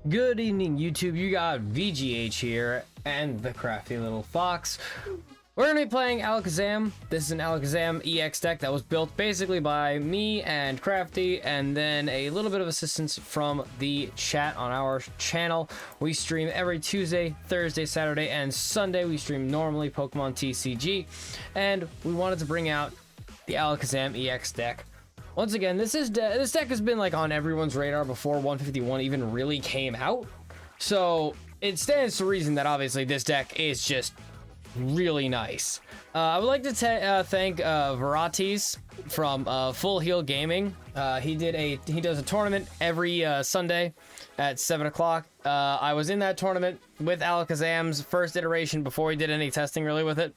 Good evening, YouTube. You got VGH here and the crafty little fox. We're going to be playing Alakazam. This is an Alakazam EX deck that was built basically by me and Crafty, and then a little bit of assistance from the chat on our channel. We stream every Tuesday, Thursday, Saturday, and Sunday. We stream normally Pokemon TCG, and we wanted to bring out the Alakazam EX deck. Once again, this deck has been like on everyone's radar before 151 even really came out, so it stands to reason that obviously this deck is just really nice. I would like to thank Varatis from Full Heal Gaming. He does a tournament every Sunday at 7 o'clock. I was in that tournament with Alakazam's first iteration before he did any testing really with it,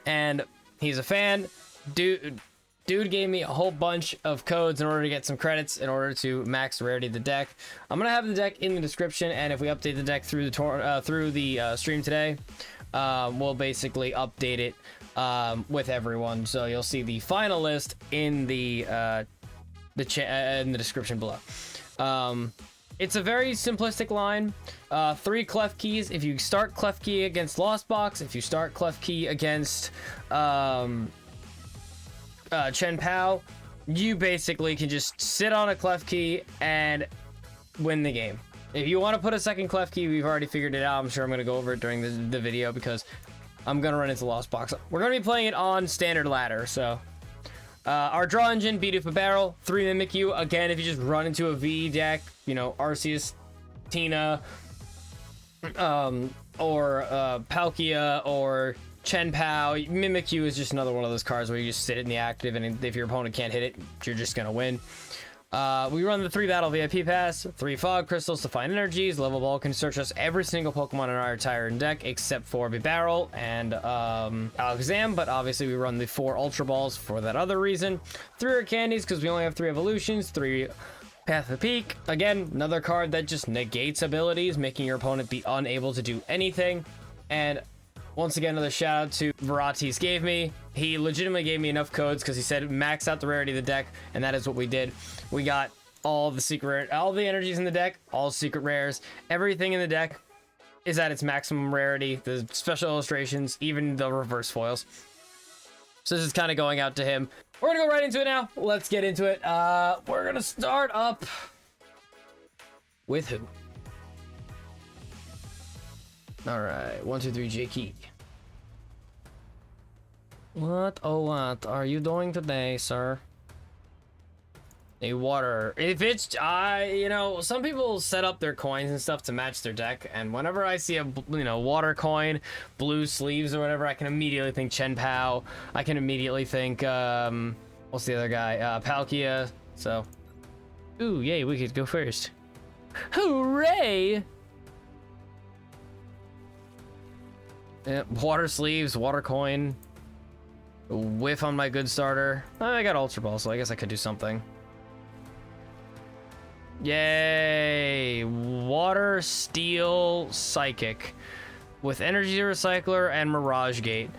and he's a fan. Dude gave me a whole bunch of codes in order to get some credits in order to max the rarity of the deck. I'm gonna have the deck in the description, and if we update the deck through the stream today, we'll basically update it with everyone. So you'll see the final list in the description below. It's a very simplistic line. 3 Klefkis. If you start Klefki against Lost Box, if you start Klefki against PAL, you basically can just sit on a Klefki and win the game. If you want to put a second Klefki, we've already figured it out. I'm sure I'm going to go over it during the video because I'm going to run into Lost Box. We're going to be playing it on standard ladder, so our draw engine, Bidoof Bibarel, 3 Mimikyu. Again, if you just run into a V deck, you know, Arceus, Tina, or Palkia, or PAL, Mimikyu is just another one of those cards where you just sit in the active, and if your opponent can't hit it, you're just gonna win. We run the 3 Battle VIP Pass, 3 Fog Crystals to find energies. Level Ball can search us every single Pokemon in our entire deck except for Bibarel and Alakazam, but obviously we run the 4 Ultra Balls for that other reason. 3 Rare Candies because we only have 3 evolutions, 3 Path of Peak. Again, another card that just negates abilities, making your opponent be unable to do anything. And once again, another shout out to Varatis gave me. He legitimately gave me enough codes because he said max out the rarity of the deck, and that is what we did. We got all the energies in the deck, all secret rares, everything in the deck is at its maximum rarity. The special illustrations, even the reverse foils. So this is kind of going out to him. We're gonna go right into it now. Let's get into it. We're gonna start up with who? All right, 1, 2, 3, J-Key. What, oh what are you doing today, sir? A water. If it's, you know, some people set up their coins and stuff to match their deck, and whenever I see a, you know, water coin, blue sleeves or whatever, I can immediately think PAL. I can immediately think, what's the other guy? Palkia. So, ooh, yay, we could go first. Hooray! Yeah, water sleeves, water coin, whiff on my good starter. I got Ultra Ball, so I guess I could do something. Yay! Water, steel, psychic with energy recycler and mirage gate.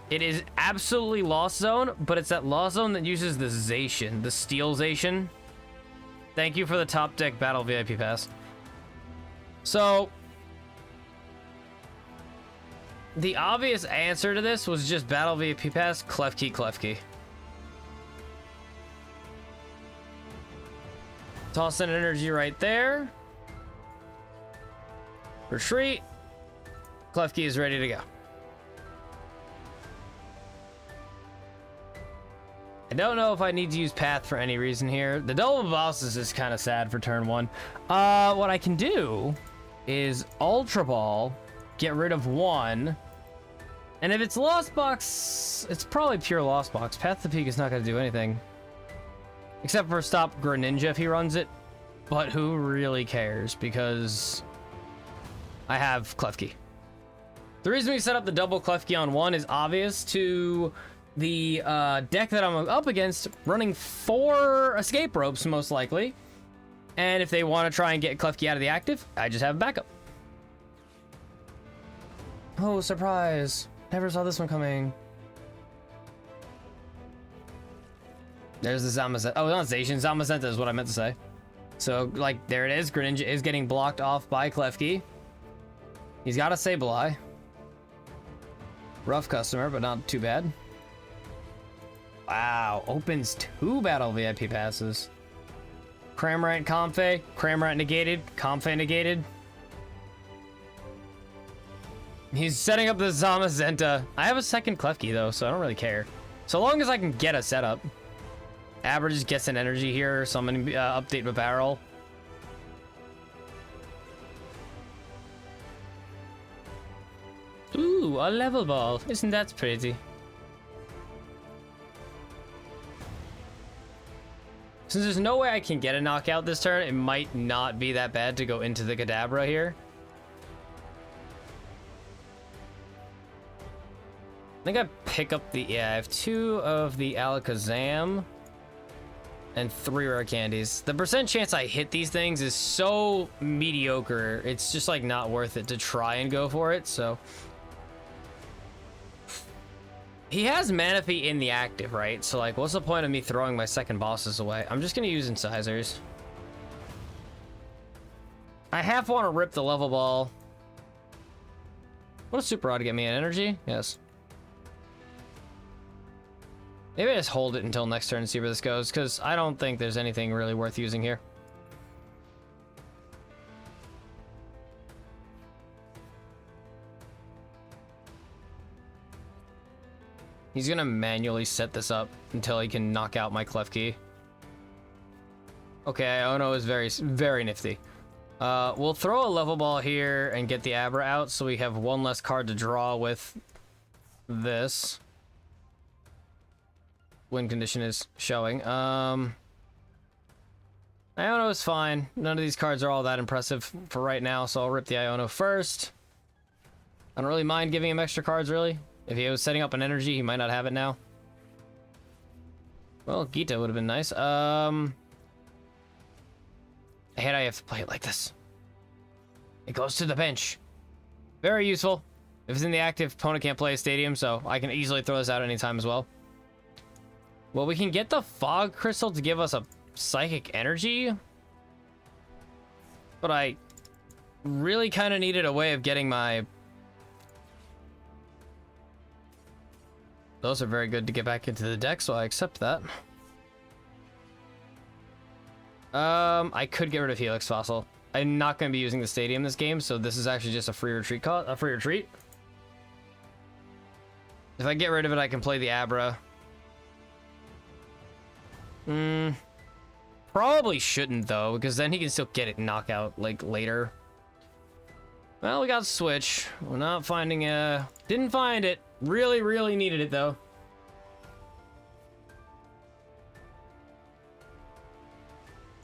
It is absolutely Lost Zone, but it's that Lost Zone that uses the Zacian, the steel Zacian. Thank you for the top deck Battle VIP Pass. So the obvious answer to this was just Battle VIP Pass, Klefki. Toss an energy right there. Retreat. Klefki is ready to go. I don't know if I need to use Path for any reason here. The double boss is just kind of sad for turn 1. What I can do is Ultra Ball, get rid of 1. And if it's Lost Box, it's probably pure Lost Box. Path to Peak is not going to do anything. Except for stop Greninja if he runs it. But who really cares? Because I have Klefki. The reason we set up the double Klefki on 1 is obvious to the deck that I'm up against, running 4 escape ropes most likely. And if they want to try and get Klefki out of the active, I just have a backup. Oh, surprise. Never saw this one coming. There's the Zamazenta. Oh, not Zacian. Zamazenta is what I meant to say. So, like, there it is. Greninja is getting blocked off by Klefki. He's got a Sableye. Rough customer, but not too bad. Wow, opens 2 Battle VIP passes. Cramorant, Comfey. Cramorant negated. Comfey negated. He's setting up the Zamazenta. I have a second Klefki, though, so I don't really care. So long as I can get a setup. Abra just gets an energy here, so I'm going to update Bibarel. Ooh, a level ball. Isn't that pretty? Since there's no way I can get a knockout this turn, it might not be that bad to go into the Kadabra here. I think I pick up the... Yeah, I have 2 of the Alakazam and 3 rare candies. The percent chance I hit these things is so mediocre. It's just, like, not worth it to try and go for it, so... He has Manaphy in the active, right? So, like, what's the point of me throwing my second bosses away? I'm just gonna use incisors. I half want to rip the level ball. What a super odd to get me an energy? Yes. Maybe I just hold it until next turn and see where this goes, because I don't think there's anything really worth using here. He's gonna manually set this up until he can knock out my Klefki. Okay, Iono is very, very nifty. We'll throw a level ball here and get the Abra out so we have 1 less card to draw with this. Win condition is showing. Iono is fine. None of these cards are all that impressive for right now, so I'll rip the Iono first. I don't really mind giving him extra cards, really. If he was setting up an energy, he might not have it now. Well, Gita would have been nice. I hate I have to play it like this. It goes to the bench. Very useful. If it's in the active, opponent can't play a stadium, so I can easily throw this out anytime as well. Well, we can get the Fog Crystal to give us a Psychic Energy. But I really kind of needed a way of getting my... Those are very good to get back into the deck, so I accept that. I could get rid of Helix Fossil. I'm not going to be using the stadium this game, so this is actually just a free retreat If I get rid of it, I can play the Abra. Probably shouldn't, though, because then he can still get it knockout, like, later. Well, we got Switch. We're not finding didn't find it. Really, really needed it, though.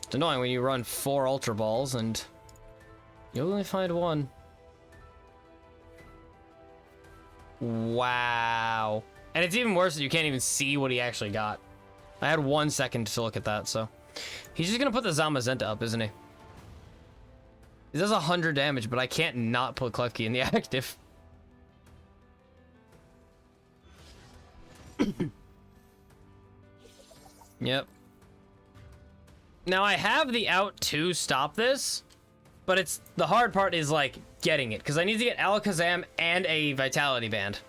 It's annoying when you run 4 Ultra Balls and you only find 1. Wow. And it's even worse that you can't even see what he actually got. I had 1 second to look at that, so... He's just gonna put the Zamazenta up, isn't he? He does 100 damage, but I can't not put Klefki in the active. Yep. Now I have the out to stop this, but it's the hard part is like getting it because I need to get Alakazam and a Vitality Band.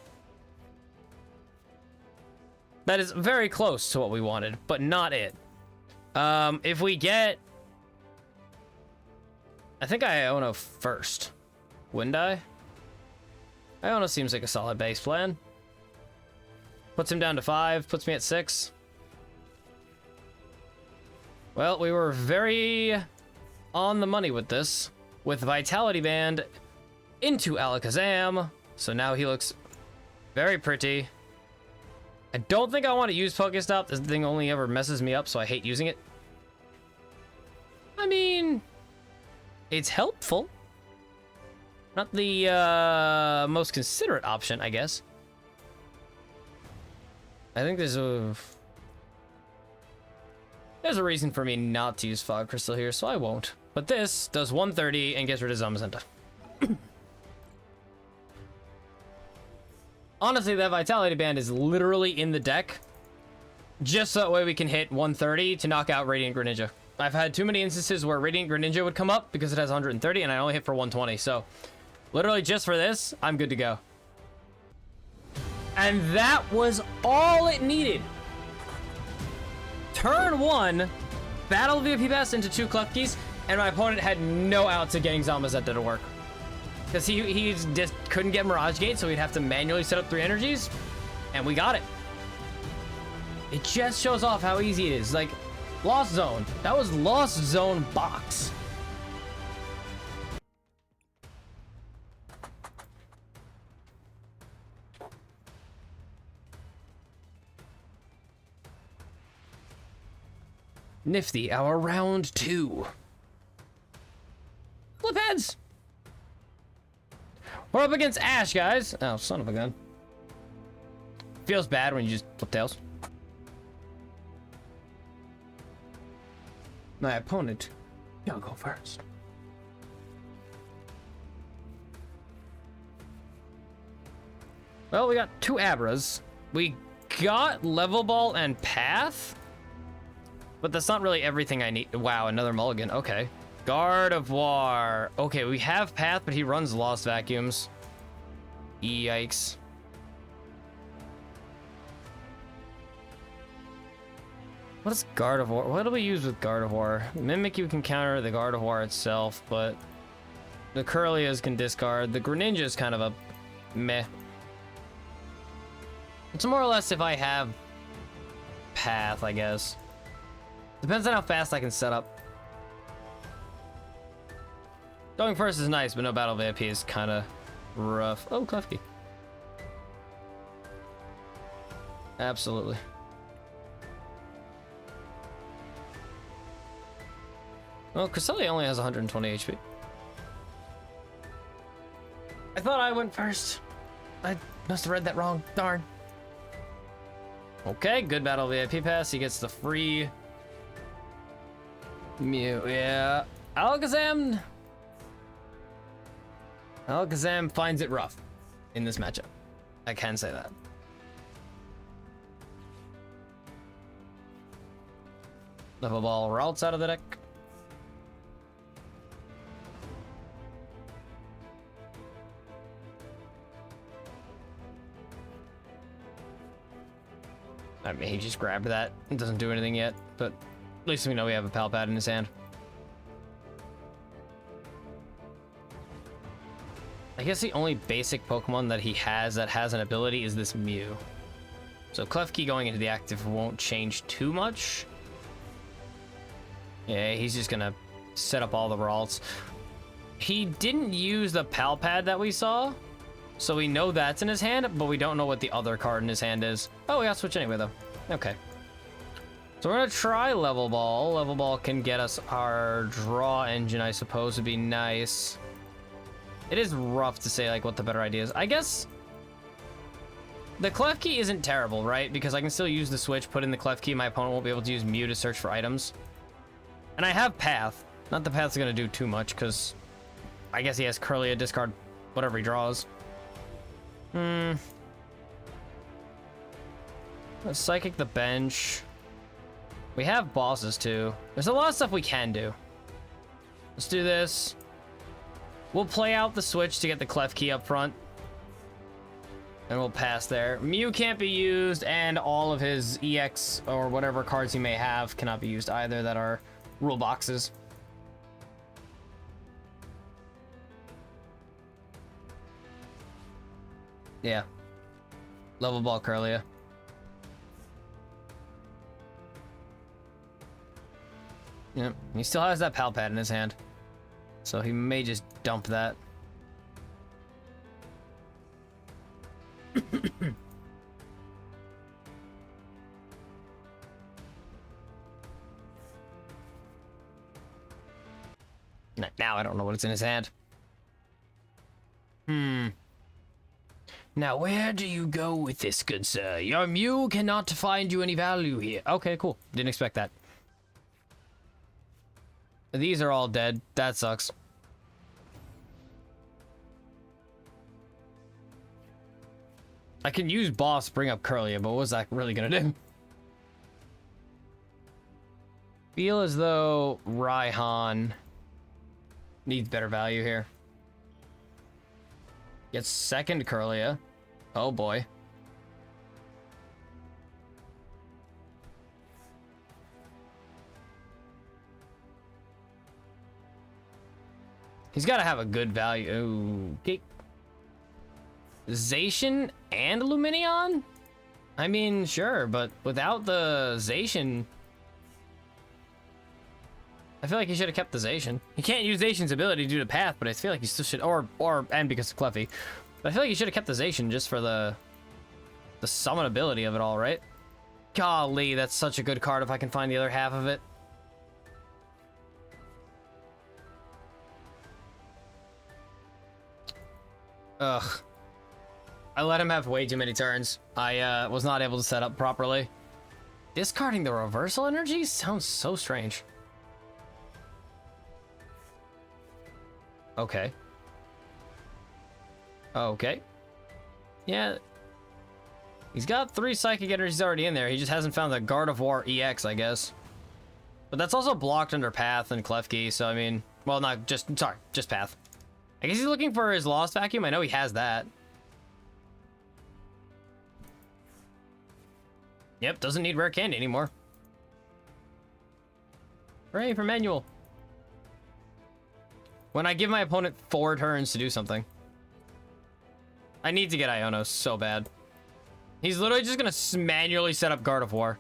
That is very close to what we wanted, but not it. If we get, I think I Iono first, wouldn't I? Iono seems like a solid base plan. Puts him down to 5, puts me at 6. Well, we were very on the money with this, with Vitality Band into Alakazam, so now he looks very pretty. I don't think I want to use Pokestop. This thing only ever messes me up, so I hate using it. I mean, it's helpful. Not the most considerate option, I guess. I think there's a reason for me not to use Fog Crystal here, so I won't. But this does 130 and gets rid of Zamazenta. Honestly, that Vitality Band is literally in the deck just so that way we can hit 130 to knock out Radiant Greninja. I've had too many instances where Radiant Greninja would come up because it has 130 and I only hit for 120. So literally just for this, I'm good to go. And that was all it needed. Turn 1, Battle VIP Pass into 2 Klefkis, and my opponent had no outs at getting Zamazenta to work. Because he just couldn't get Mirage Gate, so we'd have to manually set up 3 energies, and we got it. It just shows off how easy it is. Like, Lost Zone. That was Lost Zone box. Nifty, our round 2. Flip heads. We're up against Ash, guys. Oh, son of a gun. Feels bad when you just flip tails. My opponent, y'all go first. Well, we got 2 Abras. We got Level Ball and Path. But that's not really everything I need. Wow, another mulligan. Okay. Gardevoir. Okay, we have Path, but he runs Lost Vacuums. Yikes. What is Gardevoir? What do we use with Gardevoir? Mimikyu can counter the Gardevoir itself, but the Curlias can discard. The Greninja is kind of a meh. It's more or less if I have Path, I guess. Depends on how fast I can set up. Going first is nice, but no Battle VIP is kind of rough. Oh, Klefki. Absolutely. Well, Cresselia only has 120 HP. I thought I went first. I must have read that wrong. Darn. Okay, good Battle VIP Pass. He gets the free Mew. Yeah. Alakazam finds it rough in this matchup. I can say that. Level Ball routes out of the deck. I mean, he just grabbed that. It doesn't do anything yet, but at least we know we have a Pal Pad in his hand. I guess the only basic Pokemon that he has that has an ability is this Mew. So Klefki going into the active won't change too much. Yeah, he's just gonna set up all the Ralts. He didn't use the Pal Pad that we saw, so we know that's in his hand, but we don't know what the other card in his hand is. Oh, we got to switch anyway, though. Okay. So we're gonna try Level Ball. Level Ball can get us our draw engine, I suppose, would be nice. It is rough to say, like, what the better idea is. I guess the Klefki isn't terrible, right? Because I can still use the switch, put in the Klefki, my opponent won't be able to use Mew to search for items. And I have Path. Not that Path's gonna do too much, because I guess he has Curlia discard whatever he draws. Let's Psychic the bench. We have bosses, too. There's a lot of stuff we can do. Let's do this. We'll play out the switch to get the Klefki up front. And we'll pass there. Mew can't be used, and all of his EX or whatever cards he may have cannot be used either that are rule boxes. Yeah. Level Ball Curlia. Yep, he still has that Pal Pad in his hand. So he may just dump that. Now I don't know what it's in his hand. Now where do you go with this, good sir? Your Mew cannot find you any value here. Okay, cool. Didn't expect that. These are all dead. That sucks. I can use Boss, bring up Curlia, but what was that really gonna do? Feel as though Raihan needs better value here. Gets second Curlia. Oh boy. He's got to have a good value. Okay. Zacian and Luminion? I mean, sure, but without the Zacian, I feel like he should have kept the Zacian. He can't use Zacian's ability due to Path, but I feel like he still should, and because of Klefki. But I feel like he should have kept the Zacian just for the summon ability of it all, right? Golly, that's such a good card if I can find the other half of it. Ugh. I let him have way too many turns. I was not able to set up properly. Discarding the reversal energy sounds so strange. Okay. Okay. Yeah. He's got 3 psychic energies already in there. He just hasn't found the Gardevoir EX, I guess. But that's also blocked under Path and Klefki, so I mean, well, not just, sorry, just Path. I guess he's looking for his Lost Vacuum. I know he has that. Yep, doesn't need Rare Candy anymore. Hooray for manual. When I give my opponent 4 turns to do something. I need to get Iono so bad. He's literally just gonna manually set up Gardevoir.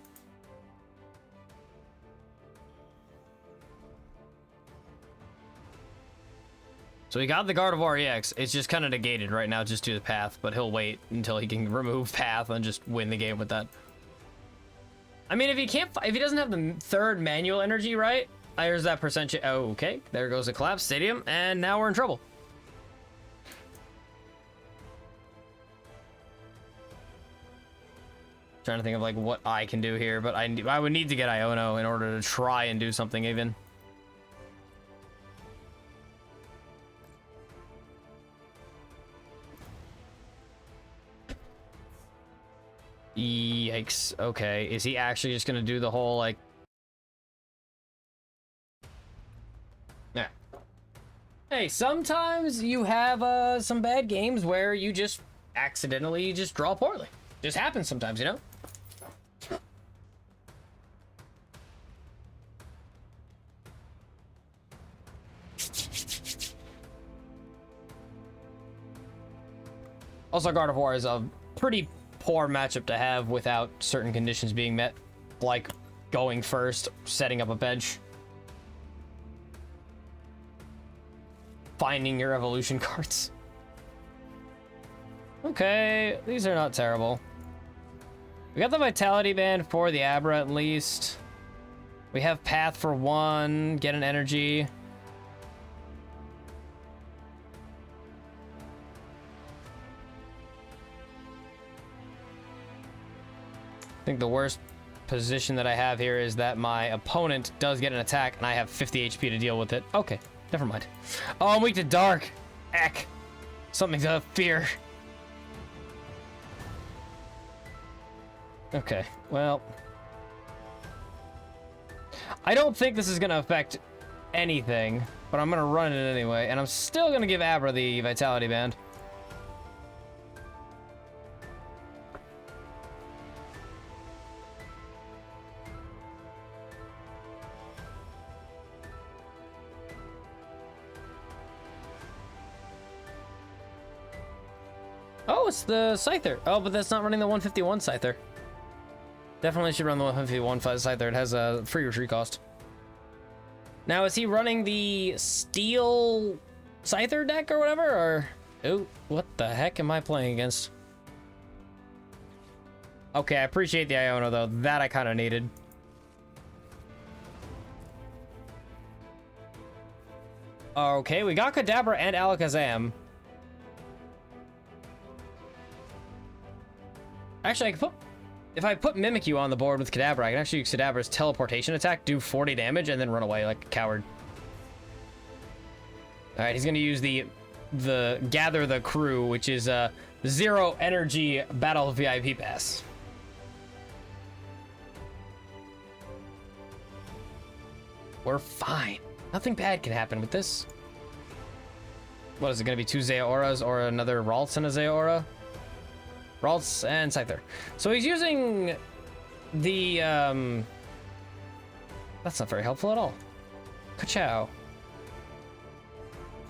So he got the Gardevoir EX. It's just kind of negated right now just due to Path, but he'll wait until he can remove Path and just win the game with that. I mean, if he doesn't have the 3rd manual energy, right? There's that percentage. Oh, okay. There goes a Collapse Stadium, and now we're in trouble. Trying to think of like what I can do here, but I would need to get Iono in order to try and do something even. Yikes. Okay, is he actually just gonna do the whole like... Yeah. Hey, sometimes you have some bad games where you just accidentally just draw poorly. Just happens sometimes, you know? Also, Gardevoir is a pretty poor matchup to have without certain conditions being met, like going first, setting up a bench, finding your evolution cards. Okay, these are not terrible. We got the Vitality Band for the Abra at least. We have Path for 1, get an energy. I think the worst position that I have here is that my opponent does get an attack and I have 50 HP to deal with it. Okay, never mind. Oh, I'm weak to dark. Eck. Something to fear. Okay, well. I don't think this is going to affect anything, but I'm going to run it anyway. And I'm still going to give Abra the Vitality Band. Oh, it's the Scyther. Oh, but that's not running the 151 Scyther. Definitely should run the 151 Scyther. It has a free retreat cost. Now, is he running the Steel Scyther deck or whatever? Or... Oh, what the heck am I playing against? Okay, I appreciate the Iono, though. That I kind of needed. Okay, we got Kadabra and Alakazam. Actually, I can put... If I put Mimikyu on the board with Kadabra, I can actually use Kadabra's teleportation attack, do 40 damage, and then run away like a coward. Alright, he's gonna use the Gather the Crew, which is 0 energy Battle VIP Pass. We're fine. Nothing bad can happen with this. What is it going to be? 2 Zoroarks or another Ralts and a Zoroark? Ralts and Scyther. So he's using the... That's not very helpful at all. Ka-chow.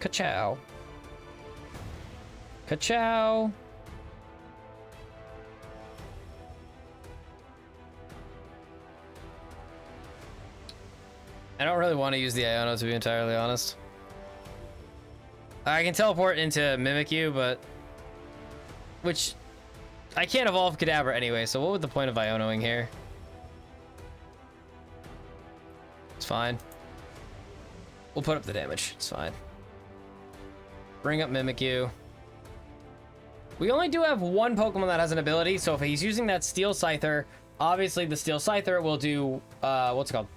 Ka-chow. Ka-chow. I don't really want to use the Iono, to be entirely honest. I can teleport into Mimikyu, but... Which... I can't evolve Kadabra anyway, so what would the point of Ionoing here? It's fine. We'll put up the damage. It's fine. Bring up Mimikyu. We only do have one Pokemon that has an ability, so if he's using that Steel Scyther, obviously the Steel Scyther will do... what's it called?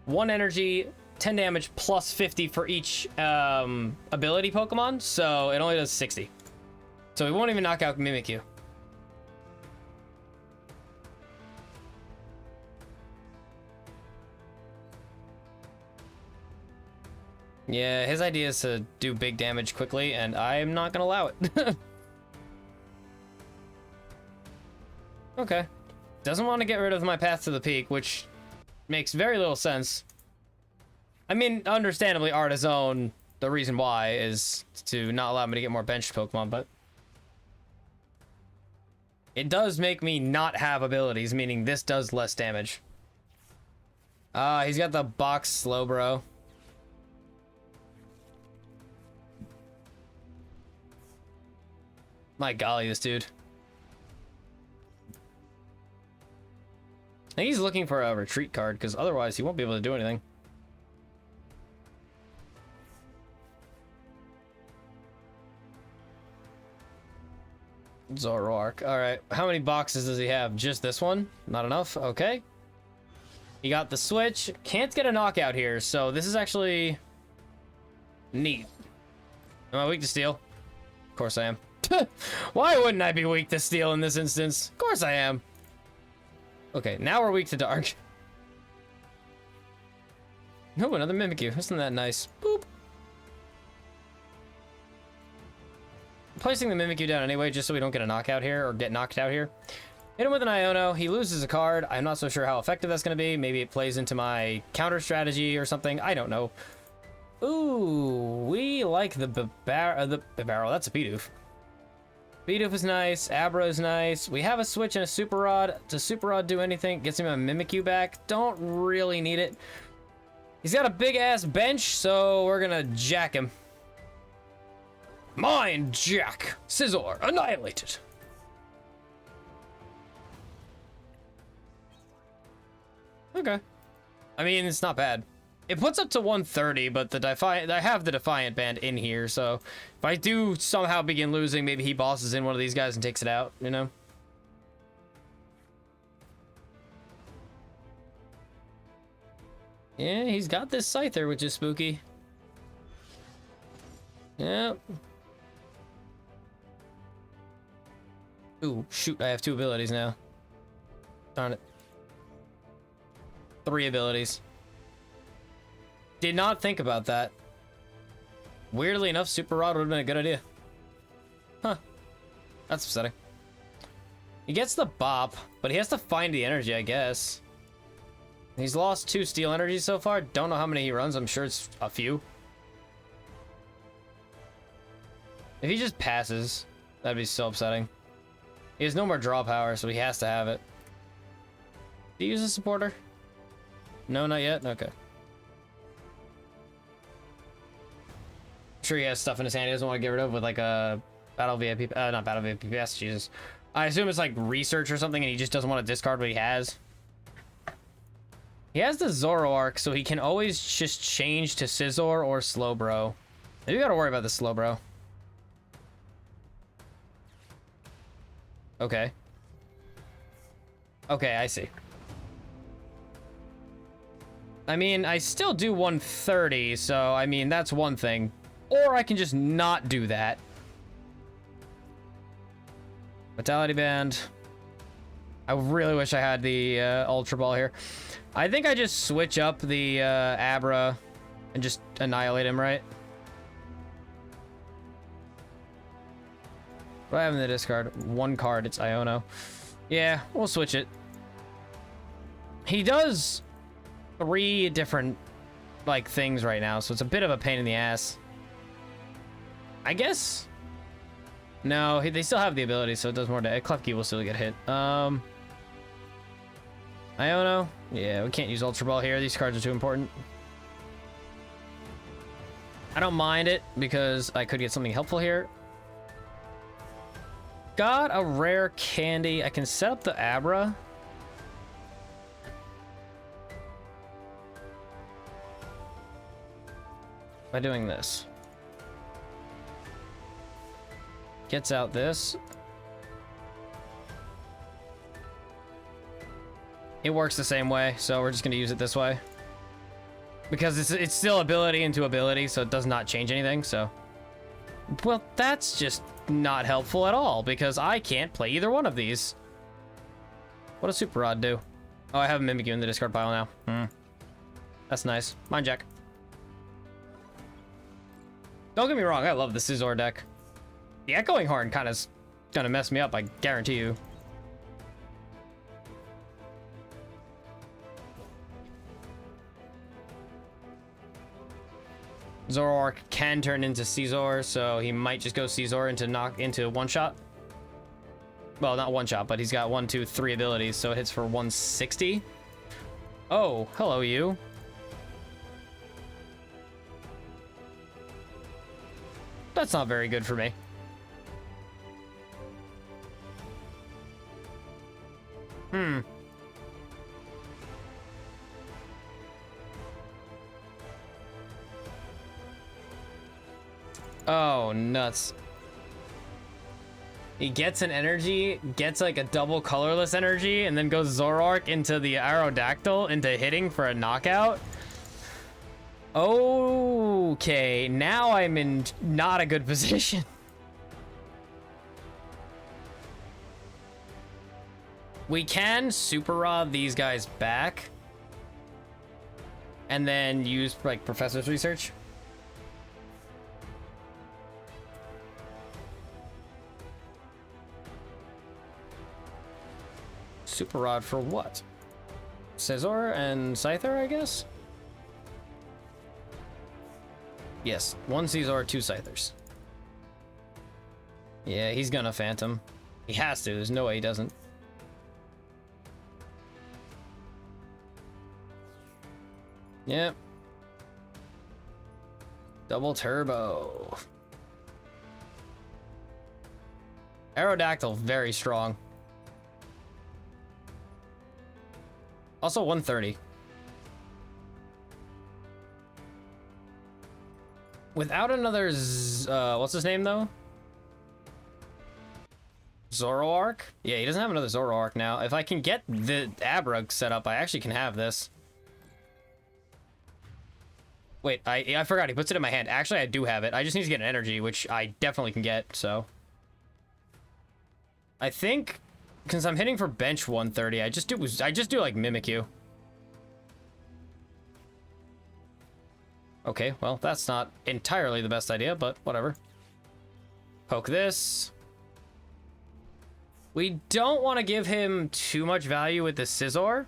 1 energy, 10 damage, plus 50 for each ability Pokemon, so it only does 60. So we won't even knock out Mimikyu. Yeah, his idea is to do big damage quickly, and I'm not gonna allow it. Okay. Doesn't want to get rid of my path to the peak, which makes very little sense. I mean, understandably, Artizone, the reason why is to not allow me to get more benched Pokemon, but it does make me not have abilities, meaning this does less damage. He's got the box slow, bro. My golly, this dude. I think he's looking for a retreat card, because otherwise he won't be able to do anything. Zoroark. Alright, how many boxes does he have? Just this one? Not enough? Okay. He got the switch. Can't get a knockout here, so this is actually... neat. Am I weak to steel? Of course I am. Why wouldn't I be weak to steel in this instance? Of course I am. Okay, now we're weak to dark. No, another Mimikyu. Isn't that nice? Boop. Placing the Mimikyu down anyway, just so we don't get a knockout here, or get knocked out here. Hit him with an Iono. He loses a card. I'm not so sure how effective that's going to be. Maybe it plays into my counter strategy or something. I don't know. Ooh, we like the Bibarel. That's a Bidoof. Bidoof is nice. Abra is nice. We have a switch and a Super Rod. Does Super Rod do anything? Gets him a Mimikyu back. Don't really need it. He's got a big ass bench, so we're gonna jack him. Mine jack. Scizor annihilated. Okay. I mean, it's not bad. It puts up to 130, but the Defiant, I have the Defiant Band in here, so if I do somehow begin losing, maybe he bosses in one of these guys and takes it out, you know? Yeah, he's got this Scyther, which is spooky. Yep. Ooh, shoot, I have 2 abilities now. Darn it. 3 abilities. Did not think about that. Weirdly enough, Super Rod would have been a good idea. Huh. That's upsetting. He gets the bop, but he has to find the energy, I guess. He's lost 2 steel energies so far. Don't know how many he runs. I'm sure it's a few. If he just passes, that'd be so upsetting. He has no more draw power, so he has to have it. Do you use a supporter? No, not yet? Okay. I'm sure he has stuff in his hand he doesn't want to get rid of with like a Battle VIP, not Battle VIP Pass, Jesus. I assume it's like research or something and he just doesn't want to discard what he has. He has the Zoroark, so he can always just change to Scizor or Slowbro. Maybe you gotta worry about the Slowbro. Okay. Okay, I see. I mean, I still do 130, so I mean, that's one thing. Or I can just not do that. Vitality Band. I really wish I had the Ultra Ball here. I think I just switch up the Abra and just annihilate him, right? What do I have in the discard? One card, it's Iono. Yeah, we'll switch it. He does 3 different, like, things right now, so it's a bit of a pain in the ass. I guess... No, they still have the ability, so it does more to... Klefki will still get hit. Iono? Yeah, we can't use Ultra Ball here. These cards are too important. I don't mind it, because I could get something helpful here. Got a Rare Candy. I can set up the Abra. By doing this. Gets out this. It works the same way, so we're just gonna use it this way. Because it's still ability into ability, so it does not change anything, so... Well, that's just not helpful at all, because I can't play either one of these. What does Super Rod do? Oh, I have a Mimikyu in the discard pile now. That's nice. Mind Jack. Don't get me wrong, I love the Scizor deck. The Echoing Horn kind of gonna mess me up, I guarantee you. Zoroark can turn into Scizor, so he might just go Scizor into one shot. Well, not one shot, but he's got 1, 2, 3 abilities, so it hits for 160. Oh, hello, you. That's not very good for me. Oh, nuts. He gets an energy, gets like a double colorless energy, and then goes Zoroark into the Aerodactyl into hitting for a knockout. Okay, now I'm in not a good position. We can Super Rod these guys back and then use like Professor's Research. Super Rod for what? Scizor and Scyther, I guess? Yes, 1 Scizor, 2 Scythers. Yeah, he's gonna Phantom. He has to, there's no way he doesn't. Yep. Double Turbo. Aerodactyl, very strong. Also 130. Without another what's his name though? Zoroark? Yeah, he doesn't have another Zoroark now. If I can get the Abra set up, I actually can have this. Wait, I forgot he puts it in my hand. Actually, I do have it. I just need to get an energy, which I definitely can get, so. I think since I'm hitting for bench 130, I just do like Mimikyu. Okay, well, that's not entirely the best idea, but whatever. Poke this. We don't want to give him too much value with the Scizor.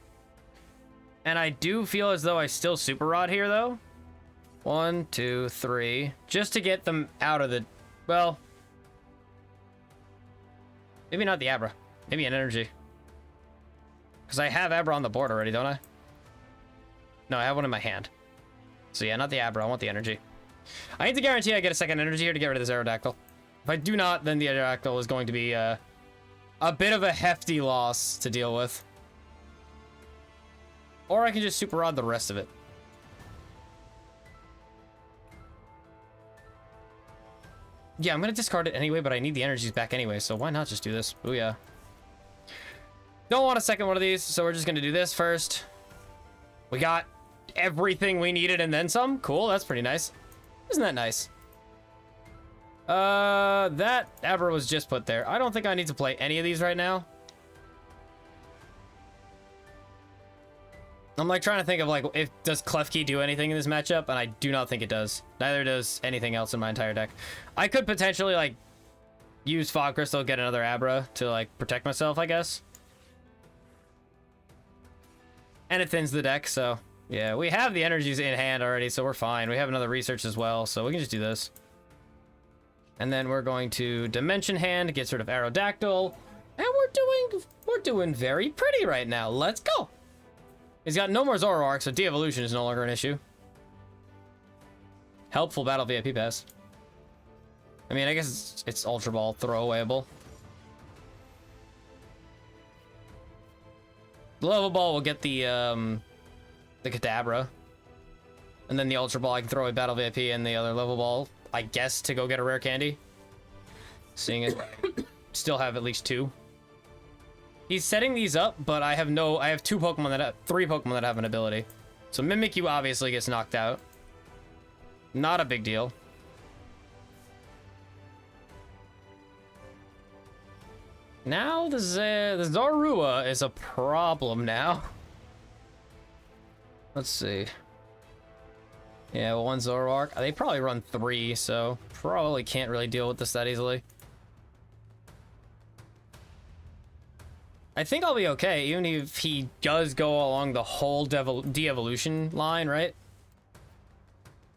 And I do feel as though I still Super Rod here, though. 1, 2, 3. Just to get them out of the... Well... Maybe not the Abra. Maybe an energy. Because I have Abra on the board already, don't I? No, I have one in my hand. So yeah, not the Abra. I want the energy. I need to guarantee I get a second energy here to get rid of this Aerodactyl. If I do not, then the Aerodactyl is going to be a bit of a hefty loss to deal with. Or I can just Super Rod the rest of it. Yeah, I'm going to discard it anyway, but I need the energies back anyway, so why not just do this? Oh yeah. Don't want a second one of these, so we're just going to do this first. We got everything we needed and then some. Cool, that's pretty nice. Isn't that nice? That Abra was just put there. I don't think I need to play any of these right now. I'm like trying to think of like, if does Klefki do anything in this matchup, and I do not think it does. Neither does anything else in my entire deck. I could potentially like use Fog Crystal, get another Abra to like protect myself, I guess. And it thins the deck, so yeah, we have the energies in hand already, so we're fine. We have another research as well, so we can just do this. And then we're going to Dimension Hand, get rid of Aerodactyl, and we're doing very pretty right now. Let's go. He's got no more Zoroark, so de-evolution is no longer an issue. Helpful Battle VIP Pass. I mean, I guess it's Ultra Ball throwawayable. The Level Ball will get the Kadabra. And then the Ultra Ball, I can throw away Battle VIP and the other Level Ball, I guess, to go get a Rare Candy. Seeing it, still have at least 2. He's setting these up, but I have three Pokemon that have an ability. So Mimikyu obviously gets knocked out. Not a big deal. Now the Zorua is a problem now. Let's see. Yeah, well, 1 Zoroark. They probably run 3, so probably can't really deal with this that easily. I think I'll be okay, even if he does go along the whole de-evolution line, right?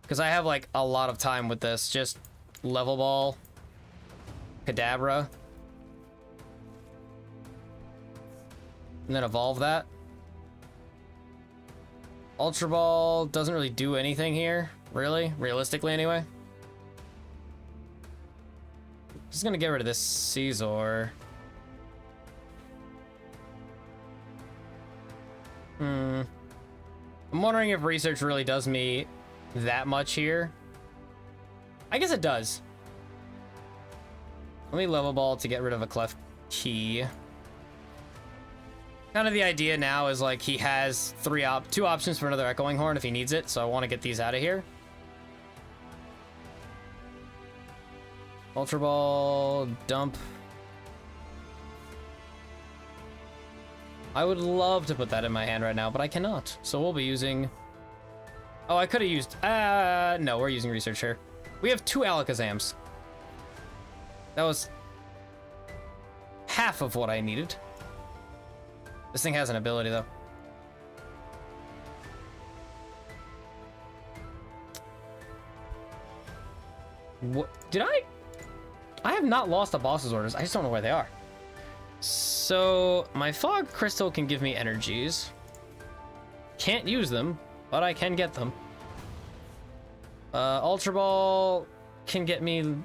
Because I have, like, a lot of time with this. Just Level Ball, Kadabra, and then evolve that. Ultra Ball doesn't really do anything here, really, realistically anyway. Just gonna get rid of this Caesar. I'm wondering if research really does me that much here. I guess it does. Let me Level Ball to get rid of a Klefki. Kind of the idea now is like he has 2 options for another Echoing Horn if he needs it, so I want to get these out of here. Ultra Ball, dump. I would love to put that in my hand right now, but I cannot. So we'll be using... Oh, I could have used... no, we're using research here. We have 2 Alakazams. That was half of what I needed. This thing has an ability, though. What? Did I have not lost the boss's orders. I just don't know where they are. So, my Fog Crystal can give me energies. Can't use them, but I can get them. Ultra Ball can get me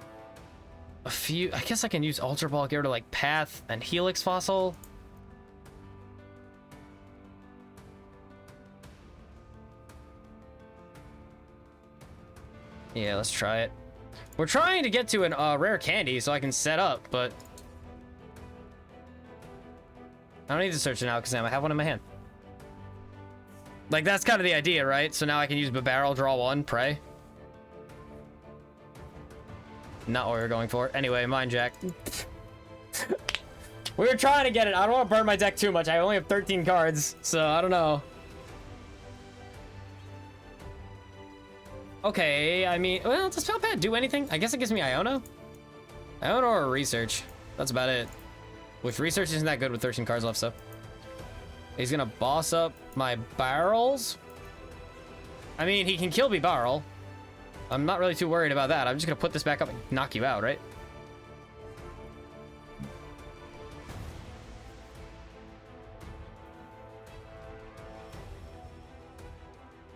a few... I guess I can use Ultra Ball, get rid of, like, Path and Helix Fossil. Yeah, let's try it. We're trying to get to a Rare Candy so I can set up, but... I don't need to search an Alakazam. I have one in my hand. Like, that's kind of the idea, right? So now I can use Bibarel, draw 1, pray. Not what we were going for. Anyway, Mind Jack. We were trying to get it. I don't want to burn my deck too much. I only have 13 cards, so I don't know. Okay, I mean, well, does Pal Pad do anything? I guess it gives me Iono. Iono or Research. That's about it. Which Research isn't that good with 13 cards left, so. He's gonna boss up my barrels. I mean, he can kill Bibarel. I'm not really too worried about that. I'm just gonna put this back up and knock you out, right?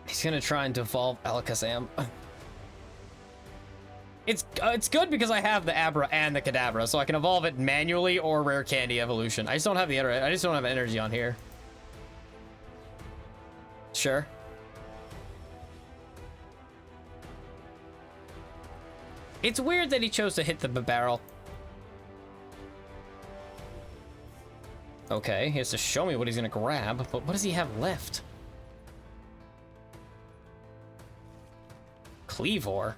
He's gonna try and devolve Alakazam. It's good because I have the Abra and the Kadabra, so I can evolve it manually or Rare Candy evolution. I just don't have the I just don't have energy on here. Sure. It's weird that he chose to hit the Bibarel. Okay, he has to show me what he's gonna grab, but what does he have left? Cleavor.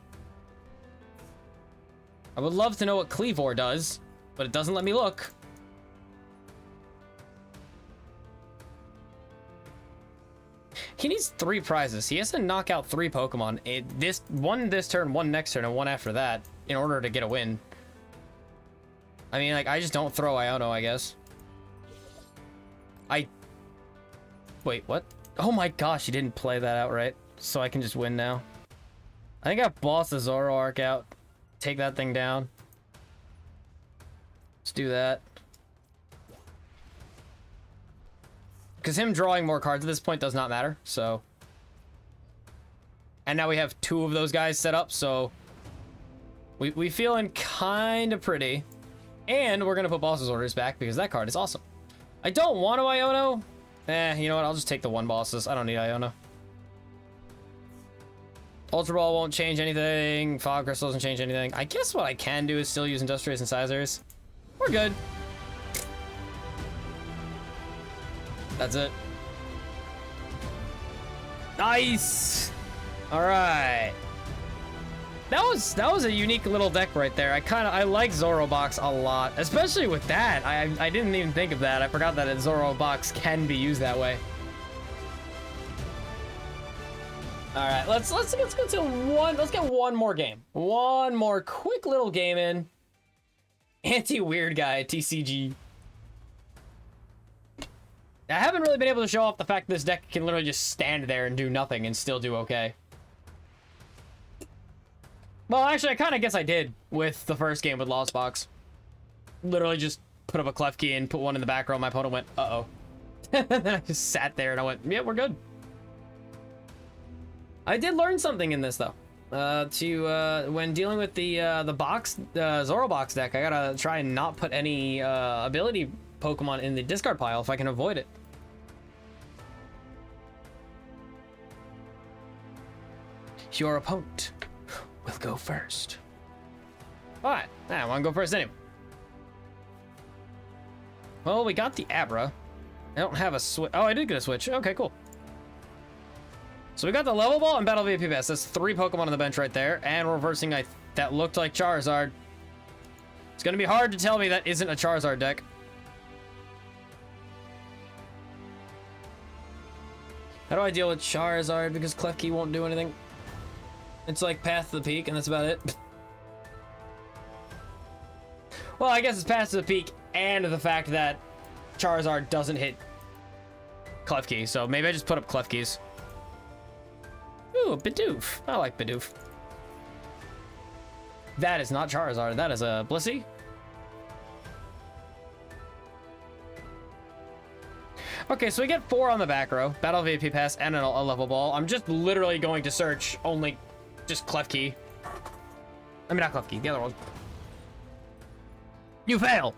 I would love to know what Cleavor does, but it doesn't let me look. He needs 3 prizes. He has to knock out 3 Pokemon. One this turn, one next turn, and one after that in order to get a win. I mean, like, I just don't throw Iono, I guess. Wait, what? Oh my gosh, he didn't play that out right. So I can just win now. I think I bossed the Zoroark out. Take that thing down. Let's do that. Because him drawing more cards at this point does not matter, so. And now we have 2 of those guys set up, so. We feeling kind of pretty. And we're going to put Boss's Orders back because that card is awesome. I don't want to Iono. You know what? I'll just take the 1 bosses. I don't need Iono. Ultra Ball won't change anything. Fog Crystal doesn't change anything. I guess what I can do is still use Industrious Incisors. We're good. That's it. Nice. All right. That was a unique little deck right there. I like Zoroark Box a lot, especially with that. I didn't even think of that. I forgot that Zoroark Box can be used that way. All right, let's go to one. Let's get one more game. One more quick little game in. Anti-weird guy TCG. I haven't really been able to show off the fact that this deck can literally just stand there and do nothing and still do okay. Well, actually, I kind of guess I did with the first game with Lost Box. Literally just put up a Klefki and put one in the back row. My opponent went, uh-oh. Then I just sat there and I went, yeah, we're good. I did learn something in this, though. When dealing with the Zoroark Box deck, I gotta try and not put any ability Pokemon in the discard pile if I can avoid it. Your opponent will go first. Alright, I want to go first anyway. Well, we got the Abra. I don't have a switch. Oh, I did get a switch. Okay, cool. So we got the Level Ball and Battle VIP Pass. That's 3 Pokemon on the bench right there. And we're reversing that looked like Charizard. It's going to be hard to tell me that isn't a Charizard deck. How do I deal with Charizard? Because Klefki won't do anything. It's like Path to the Peak, and that's about it. Well, I guess it's Path to the Peak and the fact that Charizard doesn't hit Klefki, so maybe I just put up Klefkis. Ooh, Bidoof. I like Bidoof. That is not Charizard. That is a Blissey. Okay, so we get 4 on the back row. Battle VIP Pass and a Level Ball. I'm just literally going to search only just Klefki. I mean, not Klefki, the other one. You fail!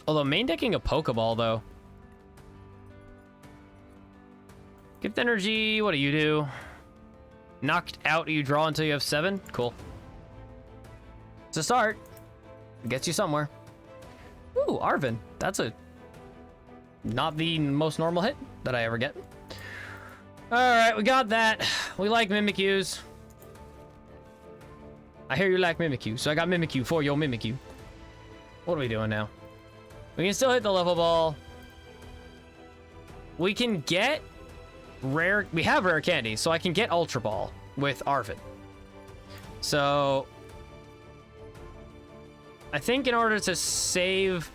Although main decking a Pokeball, though. Gift Energy, what do you do? Knocked out, you draw until you have 7? Cool. It's a start. Gets you somewhere. Ooh, Arven. That's not the most normal hit that I ever get. Alright, we got that. We like Mimikyus. I hear you like Mimikyu, so I got Mimikyu for your Mimikyu. What are we doing now? We can still hit the Level Ball. We can get rare... We have Rare Candy, so I can get Ultra Ball with Arven. So... I think in order to save...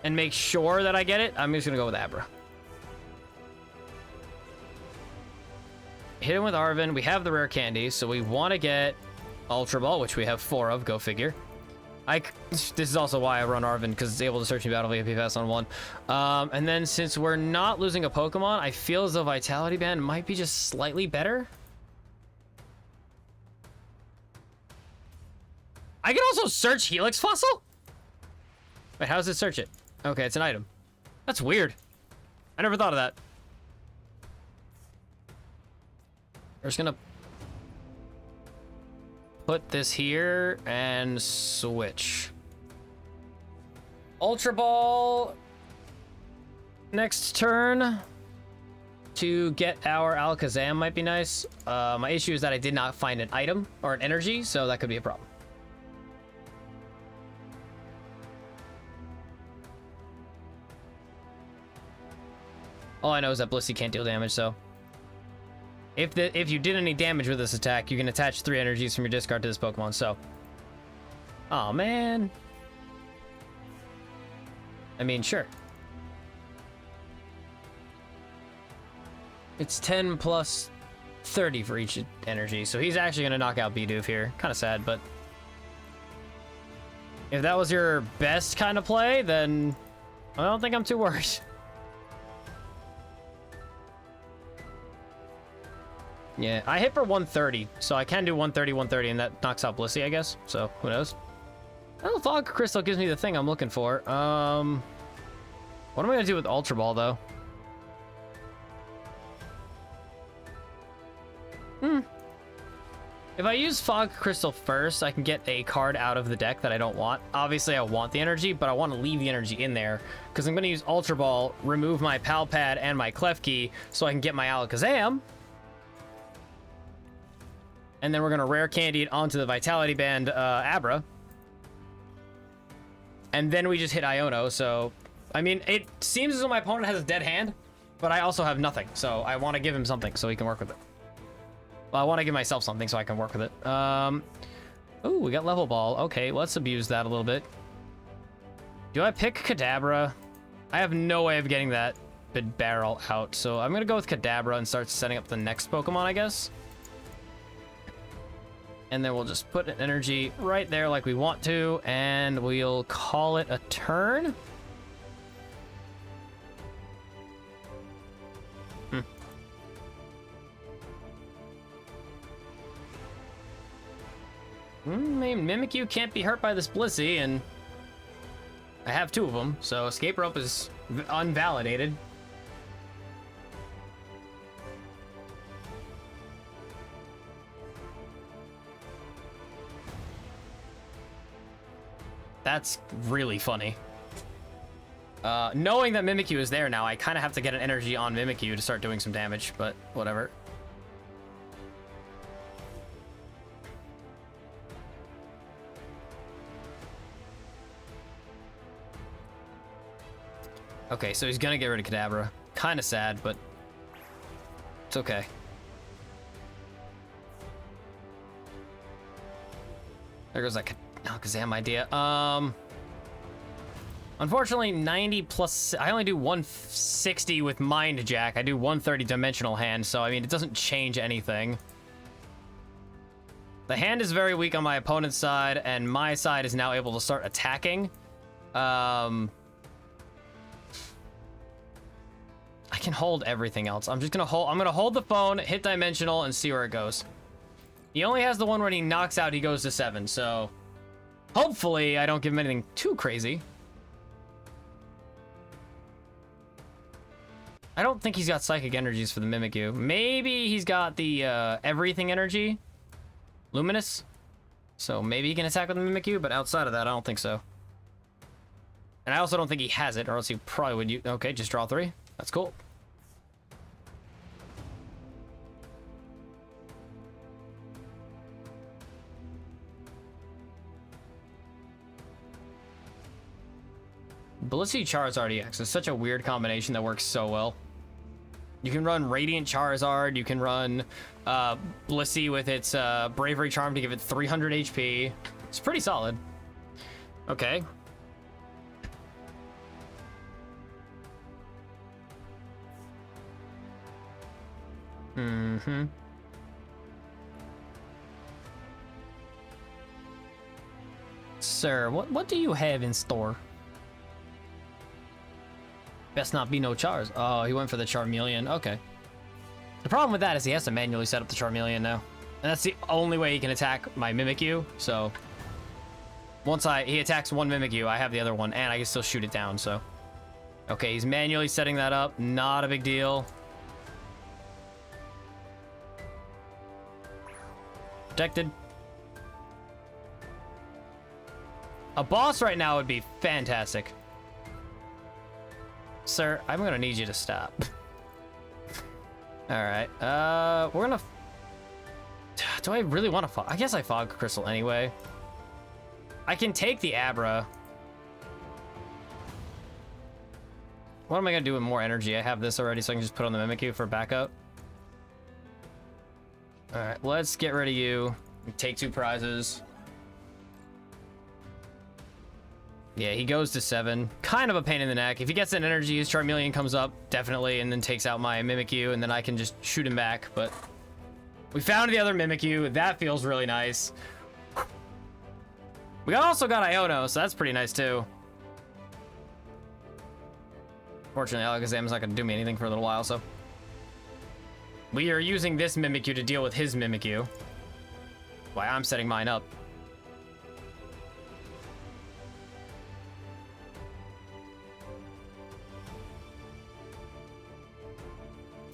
and make sure that I get it, I'm just going to go with Abra. Hit him with Arven. We have the Rare Candy, so we want to get Ultra Ball, which we have 4 of. Go figure. This is also why I run Arven, because it's able to search me Battle VIP Pass on 1. And then since we're not losing a Pokemon, I feel as though Vitality Band might be just slightly better. I can also search Helix Fossil? Wait, how does it search it? Okay, it's an item. That's weird. I never thought of that. We're just gonna put this here and switch. Ultra Ball next turn to get our Alakazam might be nice. My issue is that I did not find an item or an energy, so that could be a problem. All I know is that Blissey can't deal damage, so... If you did any damage with this attack, you can attach 3 energies from your discard to this Pokemon, so... Oh man. I mean, sure. It's 10 plus 30 for each energy, so he's actually going to knock out Bidoof here. Kind of sad, but... If that was your best kind of play, then... I don't think I'm too worried. Yeah, I hit for 130, so I can do 130, 130, and that knocks out Blissey, I guess. So, who knows? Oh, Fog Crystal gives me the thing I'm looking for. What am I going to do with Ultra Ball, though? If I use Fog Crystal first, I can get a card out of the deck that I don't want. Obviously, I want the energy, but I want to leave the energy in there, because I'm going to use Ultra Ball, remove my Pal Pad and my Klefki, so I can get my Alakazam. And then we're going to Rare Candy it onto the Vitality Band Abra. And then we just hit Iono, so... I mean, it seems as though my opponent has a dead hand, but I also have nothing, so I want to give him something so he can work with it. Well, I want to give myself something so I can work with it. Ooh, we got Level Ball. Okay, let's abuse that a little bit. Do I pick Kadabra? I have no way of getting that Bibarel out, so I'm going to go with Kadabra and start setting up the next Pokemon, I guess. And then we'll just put an energy right there like we want to, and we'll call it a turn. Mimikyu can't be hurt by this Blissey, and I have 2 of them, so Escape Rope is unvalidated. That's really funny. Knowing that Mimikyu is there now, I kind of have to get an energy on Mimikyu to start doing some damage, but whatever. Okay, so he's gonna get rid of Kadabra. Kind of sad, but it's okay. There goes that Alakazam idea. Unfortunately, 90 plus... I only do 160 with Mind Jack. I do 130 Dimensional Hand, so, I mean, it doesn't change anything. The hand is very weak on my opponent's side, and my side is now able to start attacking. I can hold everything else. I'm just gonna hold... I'm gonna hold the phone, hit Dimensional, and see where it goes. He only has the one when he knocks out, he goes to 7, so... Hopefully, I don't give him anything too crazy. I don't think he's got Psychic Energies for the Mimikyu. Maybe he's got the Everything Energy. Luminous. So maybe he can attack with the Mimikyu, but outside of that, I don't think so. And I also don't think he has it, or else he probably would use... Okay, just draw 3. That's cool. Blissey Charizard EX is such a weird combination that works so well. You can run Radiant Charizard, you can run Blissey with its Bravery Charm to give it 300 HP. It's pretty solid. Okay. Sir, what do you have in store? Best not be no Chars. Oh, he went for the Charmeleon. Okay. The problem with that is he has to manually set up the Charmeleon now. And that's the only way he can attack my Mimikyu, so... Once he attacks one Mimikyu, I have the other one, and I can still shoot it down, so... Okay, he's manually setting that up. Not a big deal. Protected. A boss right now would be fantastic. Sir, I'm gonna need you to stop. Alright, we're gonna... Do I really want to I guess I Fog Crystal anyway. I can take the Abra. What am I gonna do with more energy? I have this already, so I can just put on the Mimikyu for backup. Alright, let's get rid of you. Take 2 prizes. Yeah, he goes to 7. Kind of a pain in the neck. If he gets an energy, his Charmeleon comes up, definitely, and then takes out my Mimikyu, and then I can just shoot him back, but... We found the other Mimikyu. That feels really nice. We also got Iono, so that's pretty nice, too. Fortunately, Alakazam is not going to do me anything for a little while, so... We are using this Mimikyu to deal with his Mimikyu. Why I'm setting mine up.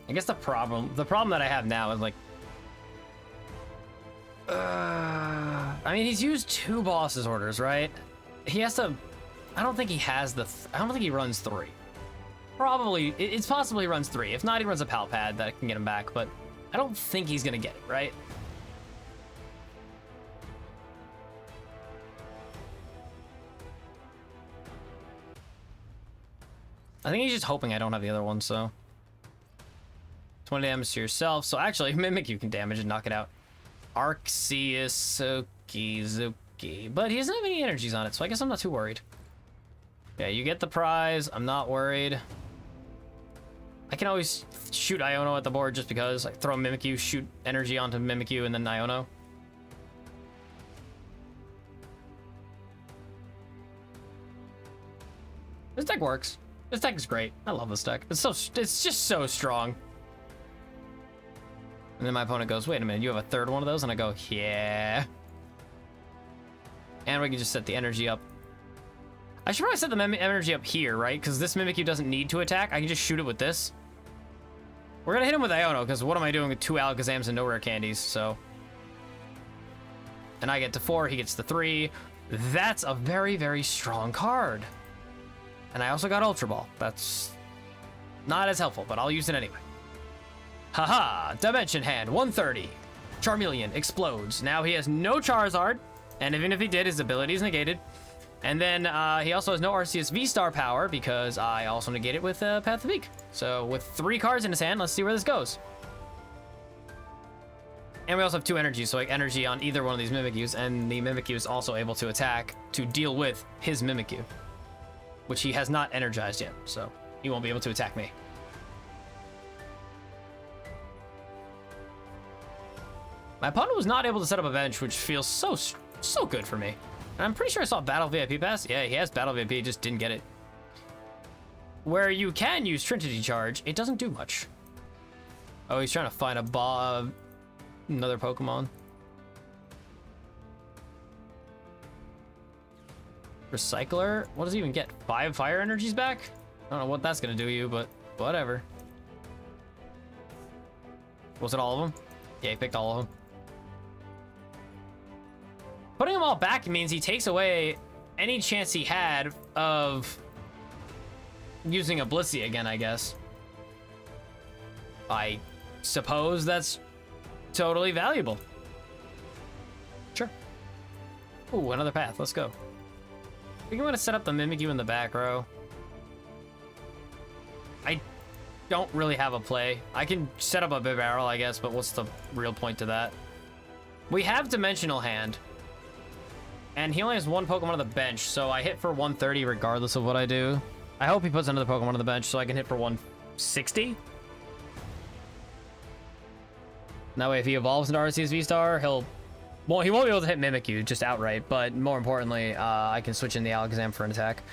I guess the problem that I have now is like... I mean, he's used 2 bosses orders, right? He has to... I don't think he has the... I don't think he runs 3. Probably... It's possible he runs 3. If not, he runs a Pal Pad that can get him back, but I don't think he's gonna get it, right? I think he's just hoping I don't have the other one, so... 20 damage to yourself, so actually, Mimikyu can damage and knock it out. Arceus, Zuki. But he doesn't have any energies on it, so I guess I'm not too worried. Yeah, you get the prize. I'm not worried. I can always shoot Iono at the board just because. Like, throw Mimikyu, shoot energy onto Mimikyu, and then Iono. This deck works. This deck is great. I love this deck. It's just so strong. And then my opponent goes, wait a minute, you have a 3rd one of those? And I go, yeah. And we can just set the energy up. I should probably set the energy up here, right? Because this Mimikyu doesn't need to attack. I can just shoot it with this. We're going to hit him with Iono, because what am I doing with 2 Alakazams and no rare candies, so... And I get to 4, he gets to 3. That's a very, very strong card. And I also got Ultra Ball. That's not as helpful, but I'll use it anyway. Haha! Dimension Hand, 130. Charmeleon explodes. Now he has no Charizard, and even if he did, his ability is negated. And then he also has no Arceus V-Star power because I also negate it with Path of the Peak. So with 3 cards in his hand, let's see where this goes. And we also have 2 energies, so like energy on either one of these Mimikyus, and the Mimikyu is also able to attack to deal with his Mimikyu, which he has not energized yet, so he won't be able to attack me. My opponent was not able to set up a bench, which feels so good for me. And I'm pretty sure I saw Battle VIP Pass. Yeah, he has Battle VIP, just didn't get it. Where you can use Trinity Charge, it doesn't do much. Oh, he's trying to find another Pokemon. Recycler? What does he even get? 5 fire energies back? I don't know what that's gonna do you, but whatever. Was it all of them? Yeah, he picked all of them. Putting them all back means he takes away any chance he had of using a Blissey again, I guess. I suppose that's totally valuable. Sure. Ooh, another path. Let's go. I think I'm gonna set up the Mimikyu in the back row. I don't really have a play. I can set up a Bibarel, I guess, but what's the real point to that? We have Dimensional Hand. And he only has 1 Pokemon on the bench, so I hit for 130 regardless of what I do. I hope he puts another Pokemon on the bench so I can hit for 160. That way, if he evolves into Arceus V-Star, well, he won't be able to hit Mimikyu just outright, but more importantly, I can switch in the Alakazam for an attack.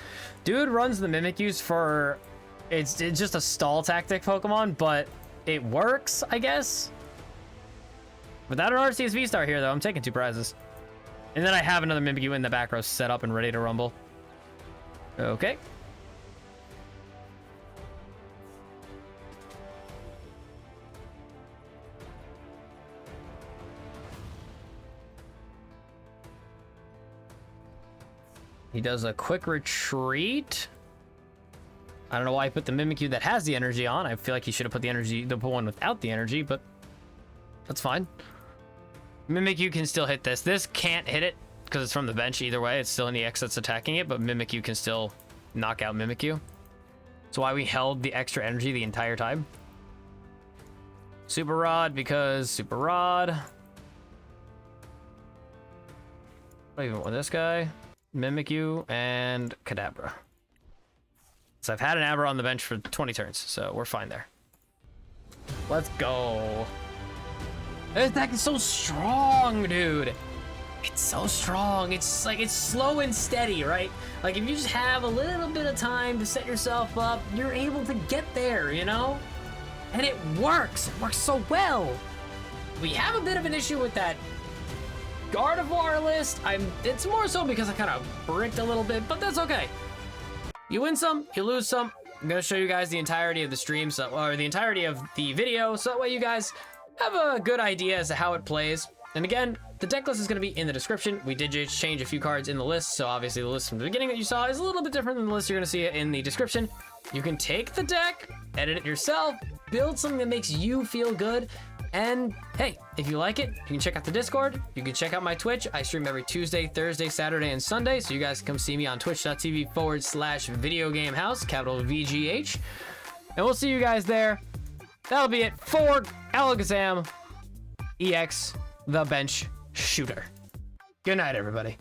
Dude runs the Mimikyus for... It's just a stall tactic Pokemon, but it works, I guess. Without an Arceus V-Star here, though, I'm taking 2 prizes. And then I have another Mimikyu in the back row set up and ready to rumble. Okay. He does a quick retreat. I don't know why I put the Mimikyu that has the energy on. I feel like he should have put the one without the energy, but that's fine. Mimikyu can still hit this. This can't hit it because it's from the bench either way. It's still an EX that's attacking it, but Mimikyu can still knock out Mimikyu. That's why we held the extra energy the entire time. Super Rod, because Super Rod. What even want this guy? Mimikyu and Kadabra. So I've had an Abra on the bench for 20 turns, so we're fine there. Let's go. This deck is so strong, dude. It's so strong. It's like, it's slow and steady, right? Like, if you just have a little bit of time to set yourself up, you're able to get there, you know? And it works. It works so well. We have a bit of an issue with that Gardevoir list. It's more so because I kind of bricked a little bit, but that's okay. You win some, you lose some. I'm gonna show you guys the entirety of the stream, or the entirety of the video, so that way you guys have a good idea as to how it plays. And again, the deck list is going to be in the description. We did just change a few cards in the list, so obviously the list from the beginning that you saw is a little bit different than the list you're going to see it in the description. You can take the deck, edit it yourself, build something that makes you feel good, and hey, if you like it, you can check out the Discord. You can check out my Twitch. I stream every Tuesday, Thursday, Saturday, and Sunday, so you guys can come see me on twitch.tv/videogamehouse, capital VGH. And we'll see you guys there. That'll be it for Alakazam EX, the bench shooter. Good night, everybody.